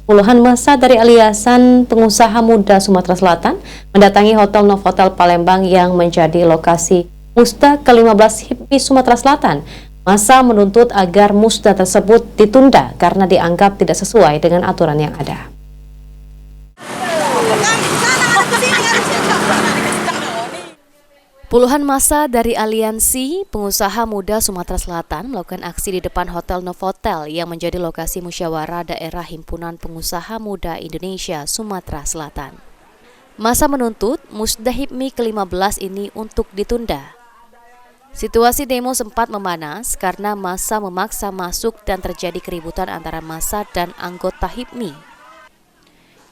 Puluhan massa dari Aliansi Pengusaha Muda Sumatera Selatan mendatangi Hotel Novotel Palembang yang menjadi lokasi Musda ke-15 HIPMI Sumatera Selatan. Massa menuntut agar musda tersebut ditunda karena dianggap tidak sesuai dengan aturan yang ada. Puluhan massa dari Aliansi Pengusaha Muda Sumatera Selatan melakukan aksi di depan Hotel Novotel yang menjadi lokasi musyawarah daerah Himpunan Pengusaha Muda Indonesia Sumatera Selatan. Massa menuntut musda HIPMI ke-15 ini untuk ditunda. Situasi demo sempat memanas karena massa memaksa masuk dan terjadi keributan antara massa dan anggota HIPMI.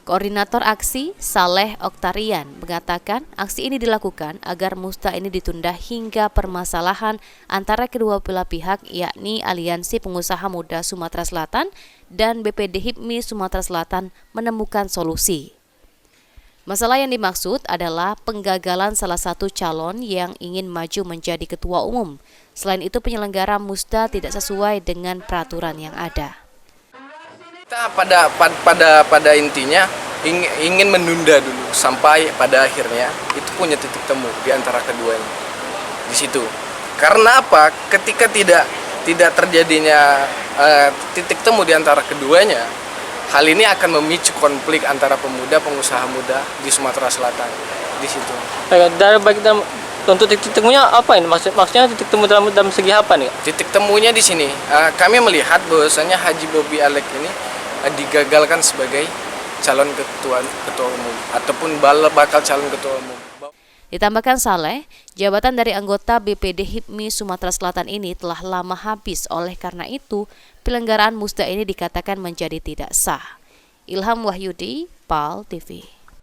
Koordinator aksi, Saleh Oktarian, mengatakan aksi ini dilakukan agar musda ini ditunda hingga permasalahan antara kedua belah pihak, yakni Aliansi Pengusaha Muda Sumatera Selatan dan BPD HIPMI Sumatera Selatan menemukan solusi. Masalah yang dimaksud adalah penggagalan salah satu calon yang ingin maju menjadi ketua umum. Selain itu, penyelenggara musda tidak sesuai dengan peraturan yang ada. Kita pada intinya ingin menunda dulu sampai pada akhirnya itu punya titik temu di antara keduanya di situ. Karena apa? Ketika tidak terjadinya titik temu di antara keduanya, hal ini akan memicu konflik antara pemuda pengusaha muda di Sumatera Selatan di situ. Untuk titik temunya apa ini? Maksudnya titik temu dalam segi apa nih? Titik temunya di sini, kami melihat bahwasanya Haji Bobi Alek ini digagalkan sebagai calon ketua umum ataupun bakal calon ketua umum. Ditambahkan Saleh, jabatan dari anggota BPD HIPMI Sumatera Selatan ini telah lama habis, oleh karena itu penyelenggaraan musda ini dikatakan menjadi tidak sah. Ilham Wahyudi, PAL TV.